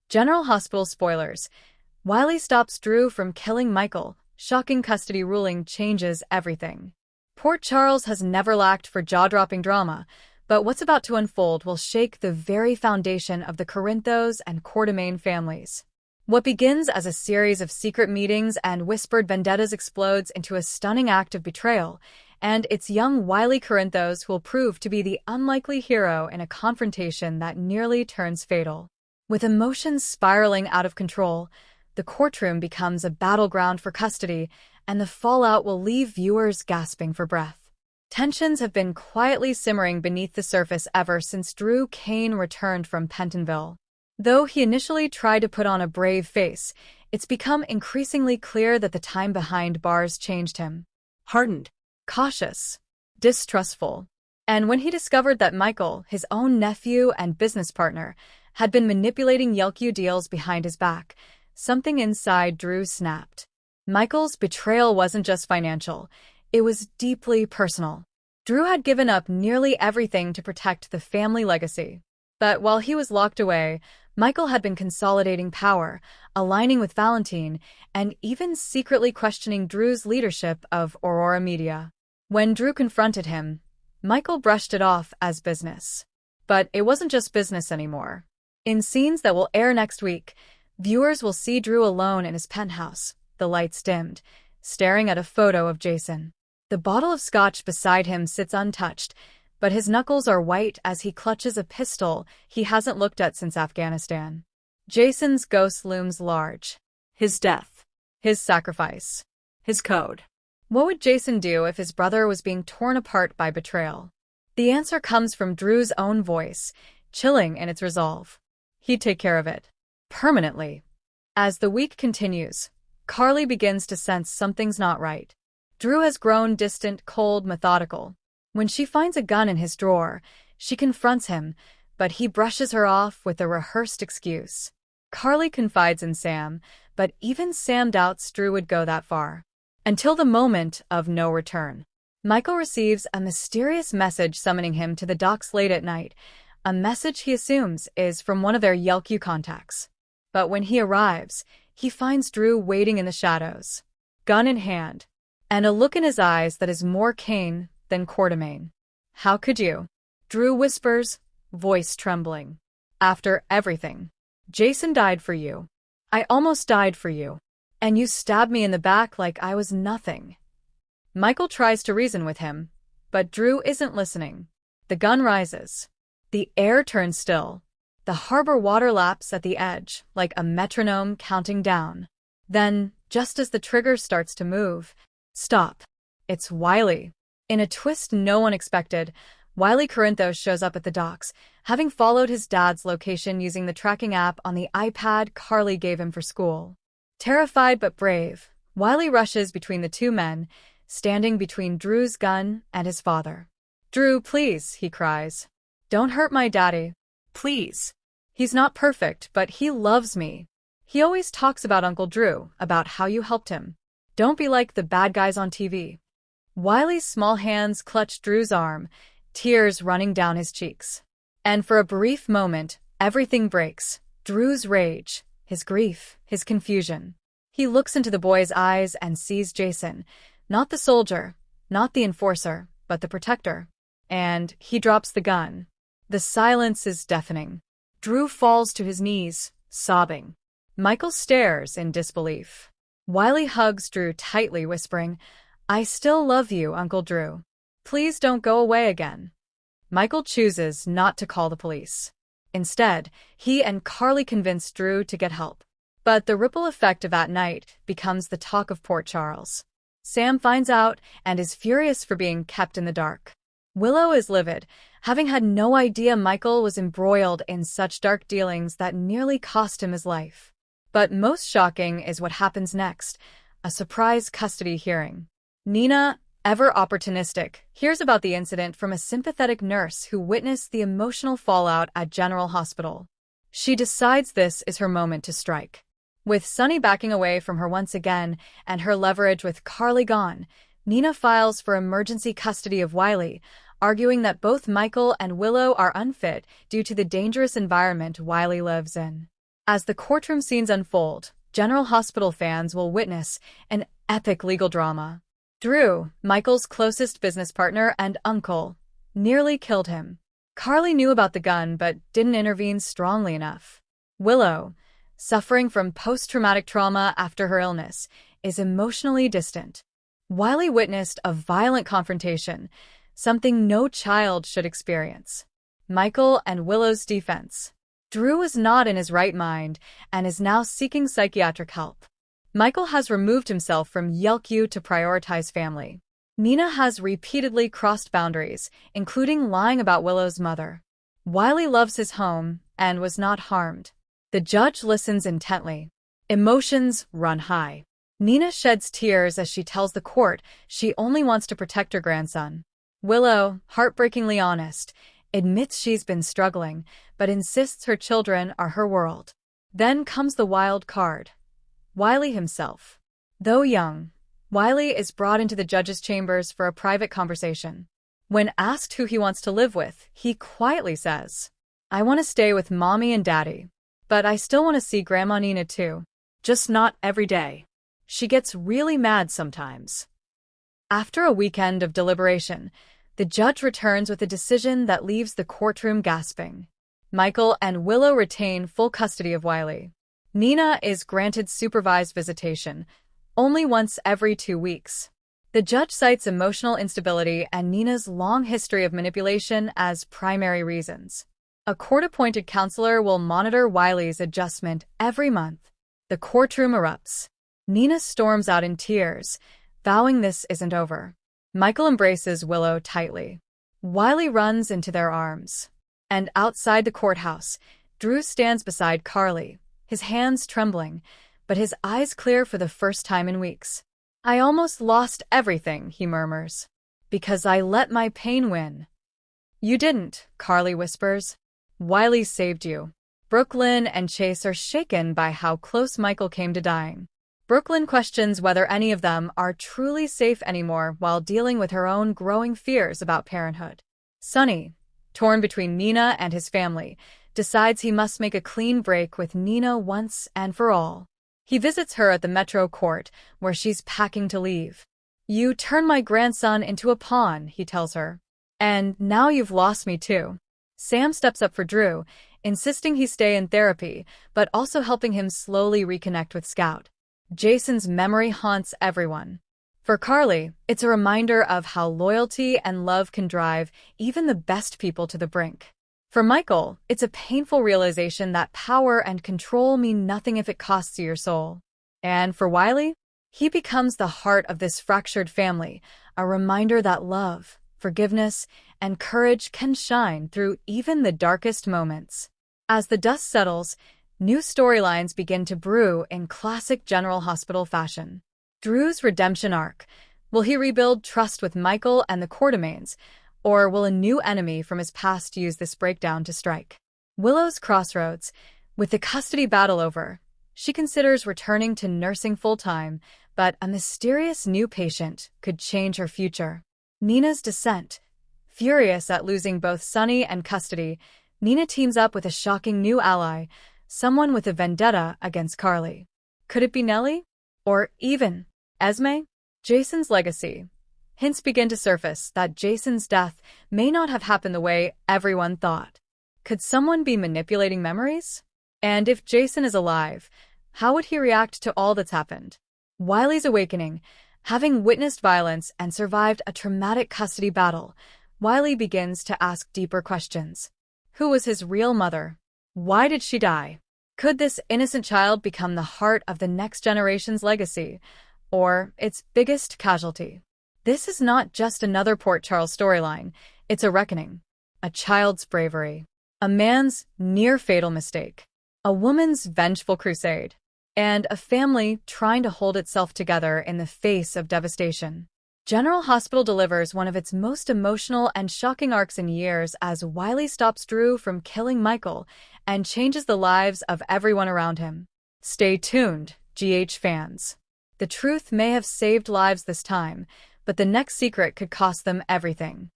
General Hospital spoilers. Wiley stops Drew from killing Michael. Shocking custody ruling changes everything. Port Charles has never lacked for jaw-dropping drama, but what's about to unfold will shake the very foundation of the Corinthos and Quartermain families. What begins as a series of secret meetings and whispered vendettas explodes into a stunning act of betrayal, and it's young Wiley Corinthos who will prove to be the unlikely hero in a confrontation that nearly turns fatal. With emotions spiraling out of control, the courtroom becomes a battleground for custody, and the fallout will leave viewers gasping for breath. Tensions have been quietly simmering beneath the surface ever since Drew Kane returned from Pentonville. Though he initially tried to put on a brave face, it's become increasingly clear that the time behind bars changed him. Hardened, cautious, distrustful. And when he discovered that Michael, his own nephew and business partner, had been manipulating Yelku deals behind his back, something inside Drew snapped. Michael's betrayal wasn't just financial, it was deeply personal. Drew had given up nearly everything to protect the family legacy. But while he was locked away, Michael had been consolidating power, aligning with Valentine, and even secretly questioning Drew's leadership of Aurora Media. When Drew confronted him, Michael brushed it off as business. But it wasn't just business anymore. In scenes that will air next week, viewers will see Drew alone in his penthouse, the lights dimmed, staring at a photo of Jason. The bottle of scotch beside him sits untouched, but his knuckles are white as he clutches a pistol he hasn't looked at since Afghanistan. Jason's ghost looms large. His death. His sacrifice. His code. What would Jason do if his brother was being torn apart by betrayal? The answer comes from Drew's own voice, chilling in its resolve. He'd take care of it. Permanently. As the week continues, Carly begins to sense something's not right. Drew has grown distant, cold, methodical. When she finds a gun in his drawer, she confronts him, but he brushes her off with a rehearsed excuse. Carly confides in Sam, but even Sam doubts Drew would go that far. Until the moment of no return. Michael receives a mysterious message summoning him to the docks late at night, a message he assumes is from one of their Yelku contacts. But when he arrives, he finds Drew waiting in the shadows, gun in hand, and a look in his eyes that is more Kane than Quartermain. How could you? Drew whispers, voice trembling. After everything. Jason died for you. I almost died for you. And you stabbed me in the back like I was nothing. Michael tries to reason with him, but Drew isn't listening. The gun rises. The air turns still. The harbor water laps at the edge, like a metronome counting down. Then, just as the trigger starts to move, stop. It's Wiley. In a twist no one expected, Wiley Corinthos shows up at the docks, having followed his dad's location using the tracking app on the iPad Carly gave him for school. Terrified but brave, Wiley rushes between the two men, standing between Drew's gun and his father. Drew, please, he cries. Don't hurt my daddy. Please. He's not perfect, but he loves me. He always talks about Uncle Drew, about how you helped him. Don't be like the bad guys on TV. Wiley's small hands clutch Drew's arm, tears running down his cheeks. And for a brief moment, everything breaks. Drew's rage, his grief, his confusion. He looks into the boy's eyes and sees Jason, not the soldier, not the enforcer, but the protector. And he drops the gun. The silence is deafening. Drew falls to his knees, sobbing. Michael stares in disbelief. Wiley hugs Drew tightly, whispering, I still love you, Uncle Drew. Please don't go away again. Michael chooses not to call the police. Instead, he and Carly convince Drew to get help. But the ripple effect of that night becomes the talk of Port Charles. Sam finds out and is furious for being kept in the dark. Willow is livid, having had no idea Michael was embroiled in such dark dealings that nearly cost him his life. But most shocking is what happens next, a surprise custody hearing. Nina, ever opportunistic, hears about the incident from a sympathetic nurse who witnessed the emotional fallout at General Hospital. She decides this is her moment to strike. With Sunny backing away from her once again and her leverage with Carly gone, Nina files for emergency custody of Wiley, arguing that both Michael and Willow are unfit due to the dangerous environment Wiley lives in. As the courtroom scenes unfold, General Hospital fans will witness an epic legal drama. Drew, Michael's closest business partner and uncle, nearly killed him. Carly knew about the gun but didn't intervene strongly enough. Willow, suffering from post-traumatic trauma after her illness, is emotionally distant. Wiley witnessed a violent confrontation, something no child should experience. Michael and Willow's defense. Drew is not in his right mind and is now seeking psychiatric help. Michael has removed himself from Yelku to prioritize family. Nina has repeatedly crossed boundaries, including lying about Willow's mother. Wiley loves his home and was not harmed. The judge listens intently. Emotions run high. Nina sheds tears as she tells the court she only wants to protect her grandson. Willow, heartbreakingly honest, admits she's been struggling, but insists her children are her world. Then comes the wild card. Wiley himself. Though young, Wiley is brought into the judge's chambers for a private conversation. When asked who he wants to live with, he quietly says, "I want to stay with Mommy and Daddy, but I still want to see Grandma Nina too. Just not every day. She gets really mad sometimes." After a weekend of deliberation, the judge returns with a decision that leaves the courtroom gasping. Michael and Willow retain full custody of Wiley. Nina is granted supervised visitation, only once every 2 weeks. The judge cites emotional instability and Nina's long history of manipulation as primary reasons. A court-appointed counselor will monitor Wiley's adjustment every month. The courtroom erupts. Nina storms out in tears, vowing this isn't over. Michael embraces Willow tightly. Wiley runs into their arms. And outside the courthouse, Drew stands beside Carly, his hands trembling, but his eyes clear for the first time in weeks. "I almost lost everything," he murmurs, "because I let my pain win." "You didn't," Carly whispers. "Wiley saved you." Brooklyn and Chase are shaken by how close Michael came to dying. Brooklyn questions whether any of them are truly safe anymore while dealing with her own growing fears about parenthood. Sonny, torn between Nina and his family, decides he must make a clean break with Nina once and for all. He visits her at the Metro Court, where she's packing to leave. "You turned my grandson into a pawn," he tells her. "And now you've lost me too." Sam steps up for Drew, insisting he stay in therapy, but also helping him slowly reconnect with Scout. Jason's memory haunts everyone. For Carly, it's a reminder of how loyalty and love can drive even the best people to the brink. For Michael, it's a painful realization that power and control mean nothing if it costs you your soul. And for Wiley, he becomes the heart of this fractured family, a reminder that love, forgiveness, and courage can shine through even the darkest moments. As the dust settles, new storylines begin to brew in classic General Hospital fashion. Drew's redemption arc. Will he rebuild trust with Michael and the Quartermaines, or will a new enemy from his past use this breakdown to strike? Willow's crossroads. With the custody battle over, she considers returning to nursing full-time, but a mysterious new patient could change her future. Nina's descent. Furious at losing both Sonny and custody, Nina teams up with a shocking new ally, someone with a vendetta against Carly. Could it be Nellie? Or even Esme? Jason's legacy. Hints begin to surface that Jason's death may not have happened the way everyone thought. Could someone be manipulating memories? And if Jason is alive, how would he react to all that's happened? Wiley's awakening. Having witnessed violence and survived a traumatic custody battle, Wiley begins to ask deeper questions. Who was his real mother? Why did she die? Could this innocent child become the heart of the next generation's legacy, or its biggest casualty? This is not just another Port Charles storyline, it's a reckoning. A child's bravery. A man's near-fatal mistake. A woman's vengeful crusade. And a family trying to hold itself together in the face of devastation. General Hospital delivers one of its most emotional and shocking arcs in years as Wiley stops Drew from killing Michael and changes the lives of everyone around him. Stay tuned, GH fans. The truth may have saved lives this time, but the next secret could cost them everything.